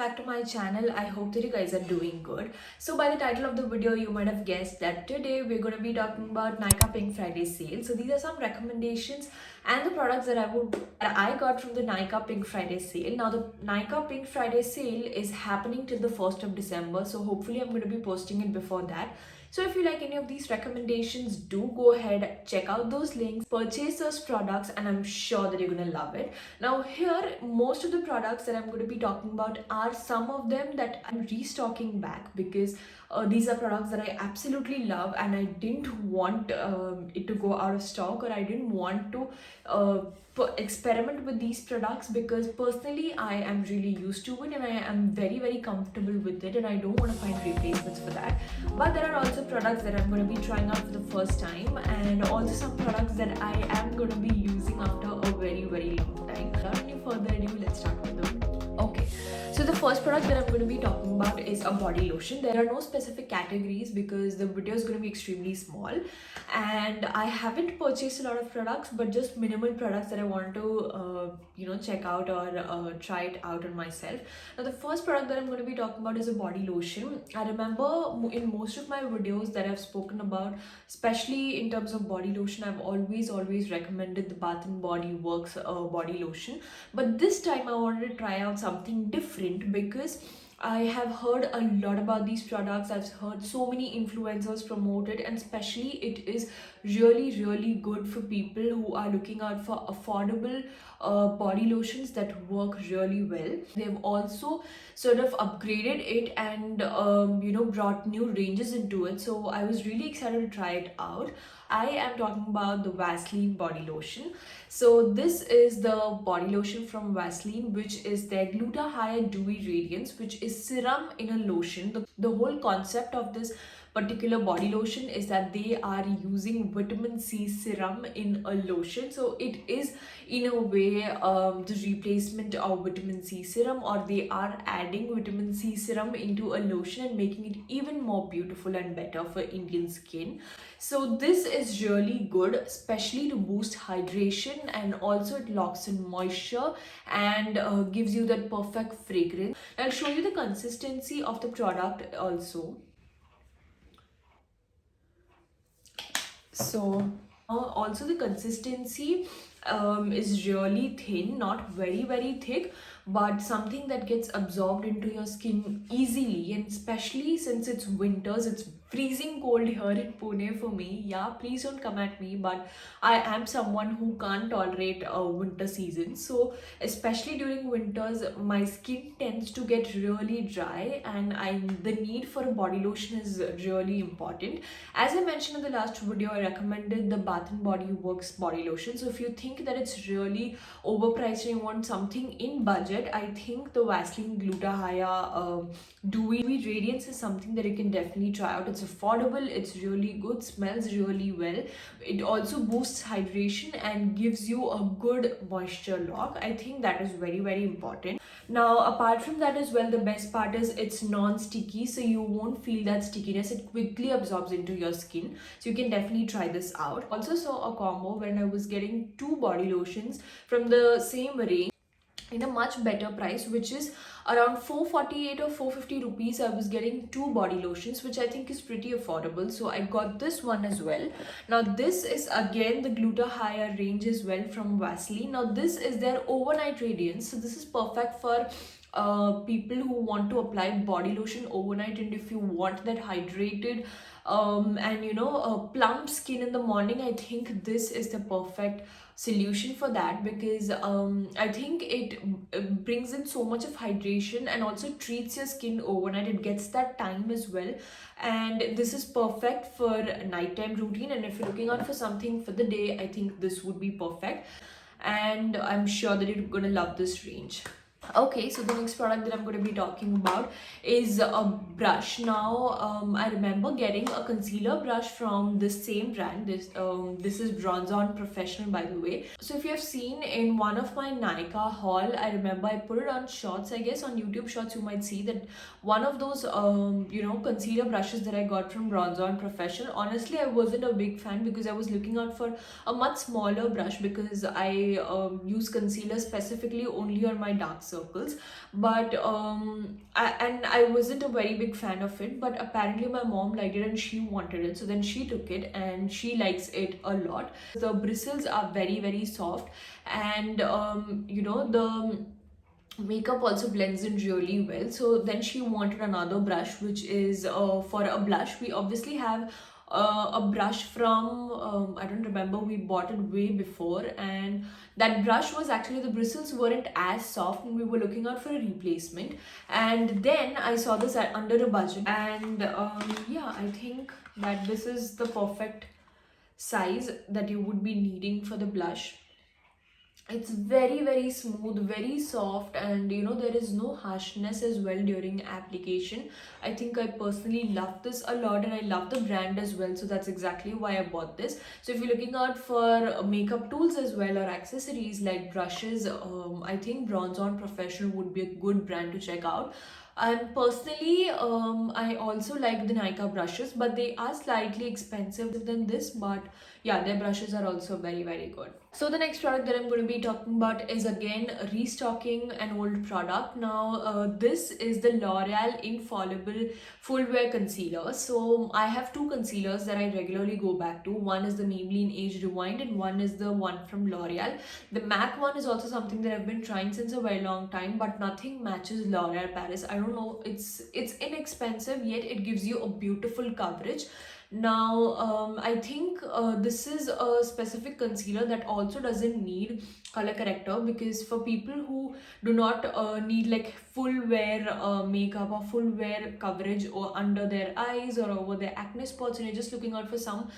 back to my channel. I hope that you guys are doing good. So by the title of the video, you might have guessed that today we're going to be talking about Nykaa Pink Friday sale. So these are some recommendations and the products that I got from the Nykaa Pink Friday sale. Now the Nykaa Pink Friday sale is happening till the 1st of December. So hopefully I'm going to be posting it before that. So if you like any of these recommendations, do go ahead, check out those links, purchase those products, and I'm sure that you're gonna love it. Now here, most of the products that I'm going to be talking about are some of them that I'm restocking back because these are products that I absolutely love and I didn't want it to go out of stock, or I didn't want to experiment with these products because personally I am really used to it and I am very comfortable with it and I don't want to find replacements for that. But there are also products that I'm going to be trying out for the first time, and also some products that I am going to be using after a very long time. Without any further ado, let's start with the video. Okay, so the first product that I'm going to be talking about is a body lotion. There are no specific categories because the video is going to be extremely small and I haven't purchased a lot of products but just minimal products that I want to check out or try it out on myself. Now the first product that I'm going to be talking about is a body lotion. I remember in most of my videos that I've spoken about, especially in terms of body lotion, I've always recommended the Bath and Body Works body lotion, but this time I wanted to try out something different because I have heard a lot about these products. I've heard so many influencers promote it, and especially it is really good for people who are looking out for affordable body lotions that work really well. They've also sort of upgraded it and brought new ranges into it, so I was really excited to try it out. I am talking about the Vaseline body lotion. So this is the body lotion from Vaseline, which is their Gluta-Hya Dewy Radiance, which is serum in a lotion. The whole concept of this particular body lotion is that they are using vitamin C serum in a lotion. So it is in a way the replacement of vitamin C serum, or they are adding vitamin C serum into a lotion and making it even more beautiful and better for Indian skin. So this is really good, especially to boost hydration, and also it locks in moisture and gives you that perfect fragrance. I'll show you the consistency of the product also. So also the consistency is really thin, not very thick, but something that gets absorbed into your skin easily. And especially since it's winters, it's freezing cold here in Pune for me. Yeah, please don't come at me, but I am someone who can't tolerate winter season. So especially during winters, my skin tends to get really dry, and the need for a body lotion is really important. As I mentioned in the last video, I recommended the Bath and Body Works body lotion. So if you think that it's really overpriced and you want something in budget, I think the Vaseline Gluta-Hya Dewy Radiance is something that you can definitely try out. It's affordable, it's really good, smells really well. It also boosts hydration and gives you a good moisture lock. I think that is very important. Now apart from that as well, the best part is it's non-sticky, so you won't feel that stickiness. It quickly absorbs into your skin, so you can definitely try this out. Also saw a combo when I was getting two body lotions from the same range in a much better price, which is around 448 or 450 rupees. I was getting two body lotions, which I think is pretty affordable, so I got this one as well. Now this is again the Gluta-Hya range as well from Vaseline. Now this is their overnight radiance, so this is perfect for people who want to apply body lotion overnight, and if you want that hydrated and plump skin in the morning, I think this is the perfect solution for that, because I think it brings in so much of hydration and also treats your skin overnight. It gets that time as well, and this is perfect for nighttime routine, and if you're looking out for something for the day, I think this would be perfect, and I'm sure that you're gonna love this range. Okay, so the next product that I'm going to be talking about is a brush. Now, I remember getting a concealer brush from this same brand. This is Bronze On Professional, by the way. So if you have seen in one of my Nykaa haul, I remember I put it on shorts, I guess on YouTube shorts, you might see that one of those concealer brushes that I got from Bronze On Professional. Honestly, I wasn't a big fan because I was looking out for a much smaller brush, because I use concealer specifically only on my dark circles. circles. But I wasn't a very big fan of it, but apparently my mom liked it and she wanted it, so then she took it and she likes it a lot. The bristles are very very soft, and the makeup also blends in really well. So then she wanted another brush, which is for a blush. We obviously have a brush from I don't remember, we bought it way before, and that brush was actually, the bristles weren't as soft and we were looking out for a replacement. And then I saw this under a budget, and yeah, I think that this is the perfect size that you would be needing for the blush. It's very very smooth, very soft, and there is no harshness as well during application. I think I personally love this a lot, and I love the brand as well, so that's exactly why I bought this. So if you're looking out for makeup tools as well, or accessories like brushes, I think Bronze On Professional would be a good brand to check out. And personally, I also like the Nykaa brushes, but they are slightly expensive than this. But yeah, their brushes are also very very good. So the next product that I'm going to be talking about is again restocking an old product. Now this is the L'Oreal Infallible Full Wear Concealer. So I have two concealers that I regularly go back to. One is the Maybelline Age Rewind, and one is the one from L'Oreal. The MAC one is also something that I've been trying since a very long time, but nothing matches L'Oreal Paris. I don't know, it's inexpensive, yet it gives you a beautiful coverage. Now I think this is a specific concealer that also doesn't need color corrector, because for people who do not need like full wear makeup or full wear coverage or under their eyes or over their acne spots, and you're just looking out for some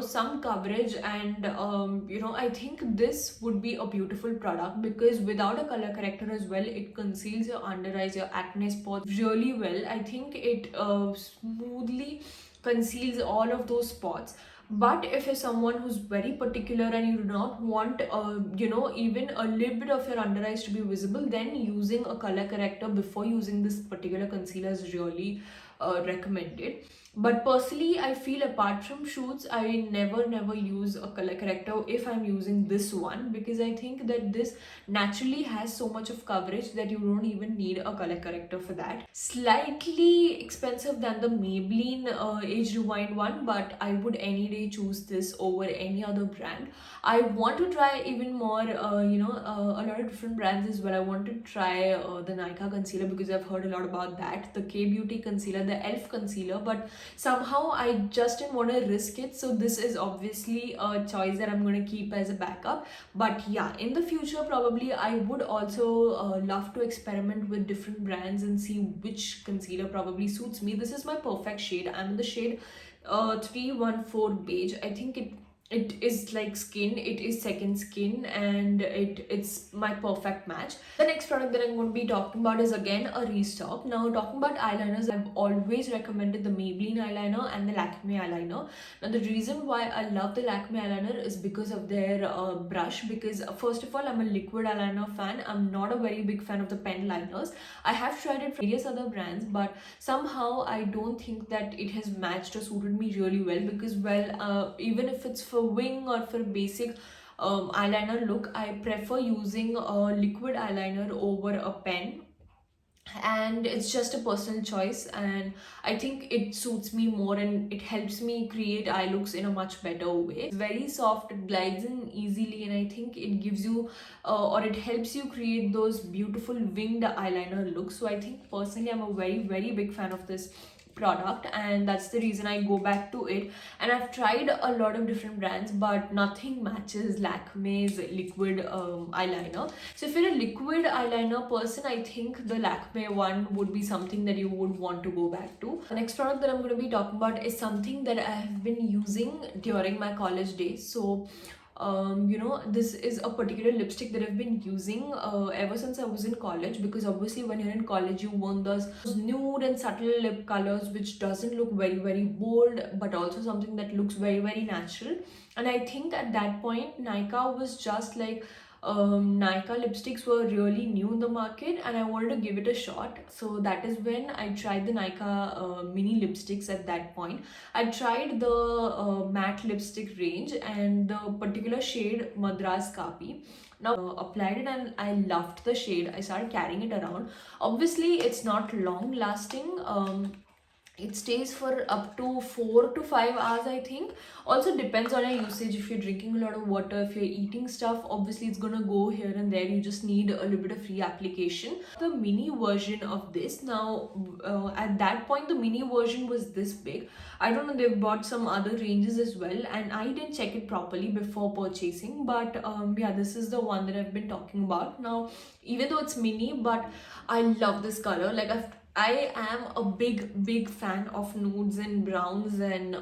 some coverage, and I think this would be a beautiful product, because without a color corrector as well, it conceals your under eyes, your acne spots really well. I think it smoothly conceals all of those spots. But if you're someone who's very particular and you do not want even a little bit of your under eyes to be visible, then using a color corrector before using this particular concealer is really recommended. But personally, I feel apart from shoots, I never use a color corrector if I'm using this one, because I think that this naturally has so much of coverage that you don't even need a color corrector for that. Slightly expensive than the Maybelline Age Rewind one, but I would any day choose this over any other brand. I want to try even more a lot of different brands as well. I want to try the Nykaa concealer, because I've heard a lot about that, the K Beauty concealer, the Elf concealer, but somehow I just didn't want to risk it. So this is obviously a choice that I'm going to keep as a backup. But yeah, in the future probably I would also love to experiment with different brands and see which concealer probably suits me. This is my perfect shade. I'm in the shade 314 beige. I think it is like skin, it is second skin, and it's my perfect match. The next product that I'm going to be talking about is again a restock. Now talking about eyeliners, I've always recommended the Maybelline eyeliner and the Lakme eyeliner. Now the reason why I love the Lakme eyeliner is because of their brush, because first of all, I'm a liquid eyeliner fan. I'm not a very big fan of the pen liners. I have tried it from various other brands, but somehow I don't think that it has matched or suited me really well, because even if it's for wing or for basic eyeliner look, I prefer using a liquid eyeliner over a pen, and it's just a personal choice, and I think it suits me more and it helps me create eye looks in a much better way. It's very soft, it glides in easily, and I think it gives you or it helps you create those beautiful winged eyeliner looks. So I think personally I'm a very very big fan of this product, and that's the reason I go back to it. And I've tried a lot of different brands, but nothing matches Lakme's liquid eyeliner. So if you're a liquid eyeliner person, I think the Lakme one would be something that you would want to go back to. The next product that I'm going to be talking about is something that I have been using during my college days. So this is a particular lipstick that I've been using ever since I was in college, because obviously when you're in college you want those nude and subtle lip colors which doesn't look very very bold, but also something that looks very very natural. And I think at that point Nykaa was just like Nykaa lipsticks were really new in the market and I wanted to give it a shot. So that is when I tried the Nykaa mini lipsticks at that point. I tried the matte lipstick range and the particular shade Madras Kapi. Now applied it and I loved the shade. I started carrying it around. Obviously it's not long lasting. It stays for up to 4 to 5 hours, I think. Also depends on your usage. If you're drinking a lot of water, if you're eating stuff, obviously it's gonna go here and there. You just need a little bit of free application. The mini version of this, now at that point the mini version was this big. I don't know, they've bought some other ranges as well and I didn't check it properly before purchasing, but yeah, this is the one that I've been talking about. Now even though it's mini, but I love this color. Like I am a big fan of nudes and browns and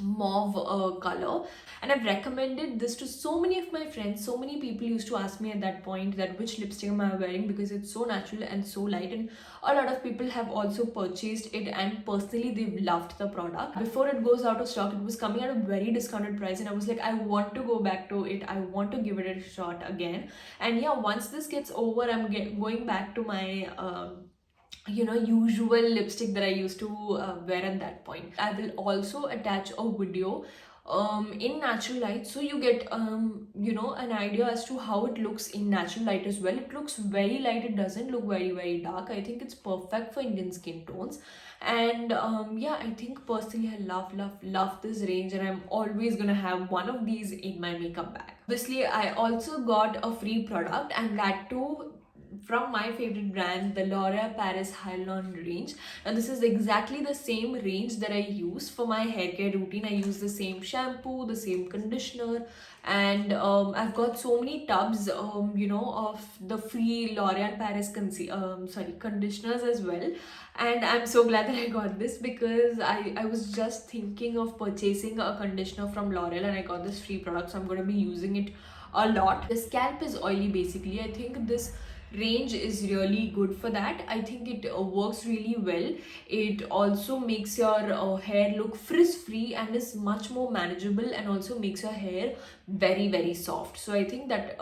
mauve color, and I've recommended this to so many of my friends. So many people used to ask me at that point that which lipstick am I wearing, because it's so natural and so light, and a lot of people have also purchased it and personally they've loved the product. Before it goes out of stock, it was coming at a very discounted price and I was like, I want to go back to it, I want to give it a shot again. And yeah, once this gets over, I'm going back to my usual lipstick that I used to wear at that point. I will also attach a video in natural light, so you get an idea as to how it looks in natural light as well. It looks very light, it doesn't look very dark. I think it's perfect for Indian skin tones. And yeah, I think personally I love this range and I'm always gonna have one of these in my makeup bag. Obviously I also got a free product, and that too from my favorite brand, the L'Oreal Paris Hyaluronic range. And this is exactly the same range that I use for my hair care routine. I use the same shampoo, the same conditioner, and I've got so many tubs of the free L'Oreal Paris conditioners as well. And I'm so glad that I got this, because I was just thinking of purchasing a conditioner from L'Oreal and I got this free product, so I'm going to be using it a lot. The scalp is oily basically. I think this range is really good for that. I think it works really well. It also makes your hair look frizz free and is much more manageable, and also makes your hair very soft. So I think that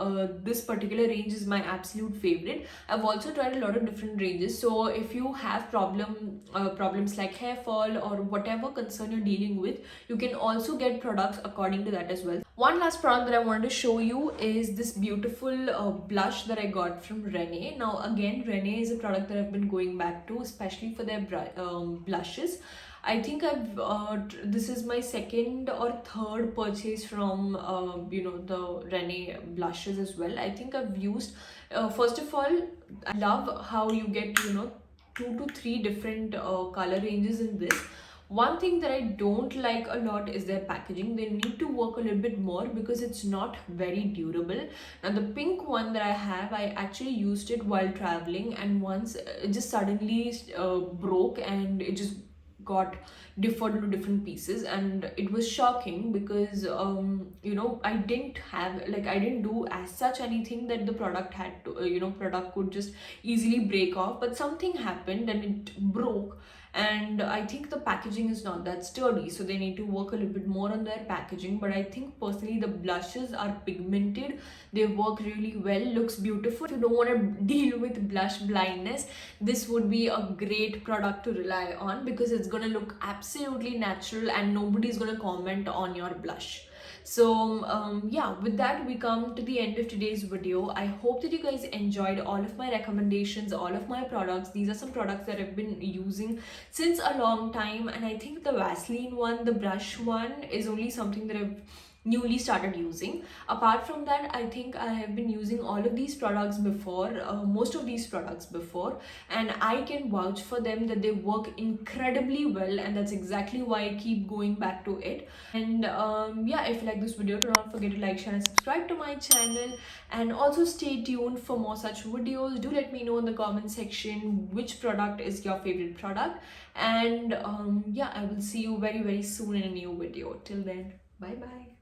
this particular range is my absolute favorite. I've also tried a lot of different ranges, so if you have problems like hair fall or whatever concern you're dealing with, you can also get products according to that as well. One last product that I wanted to show you is this beautiful blush that I got from Rene. Now again, Rene is a product that I've been going back to, especially for their blushes. I think this is my second or third purchase from the Rene blushes as well. I think I've used first of all, I love how you get 2 to 3 different color ranges in this. One thing that I don't like a lot is their packaging. They need to work a little bit more because it's not very durable. And the pink one that I have, I actually used it while traveling, and once it just suddenly broke and it just got differed into different pieces, and it was shocking because I didn't do as such anything that the product had to product could just easily break off, but something happened and it broke. And I think the packaging is not that sturdy, so they need to work a little bit more on their packaging. But I think personally the blushes are pigmented, they work really well, looks beautiful. If you don't want to deal with blush blindness, this would be a great product to rely on, because it's going to look absolutely natural and nobody's going to comment on your blush. So yeah, with that we come to the end of today's video. I hope that you guys enjoyed all of my recommendations, all of my products. These are some products that I've been using since a long time, and I think the Vaseline one, the brush one, is only something that I've newly started using. Apart from that, I think I have been using all of these products before, most of these products before, and I can vouch for them that they work incredibly well, and that's exactly why I keep going back to it. And yeah, if you like this video, do not forget to like, share and subscribe to my channel, and also stay tuned for more such videos. Do let me know in the comment section which product is your favorite product, and yeah, I will see you very soon in a new video. Till then, bye bye.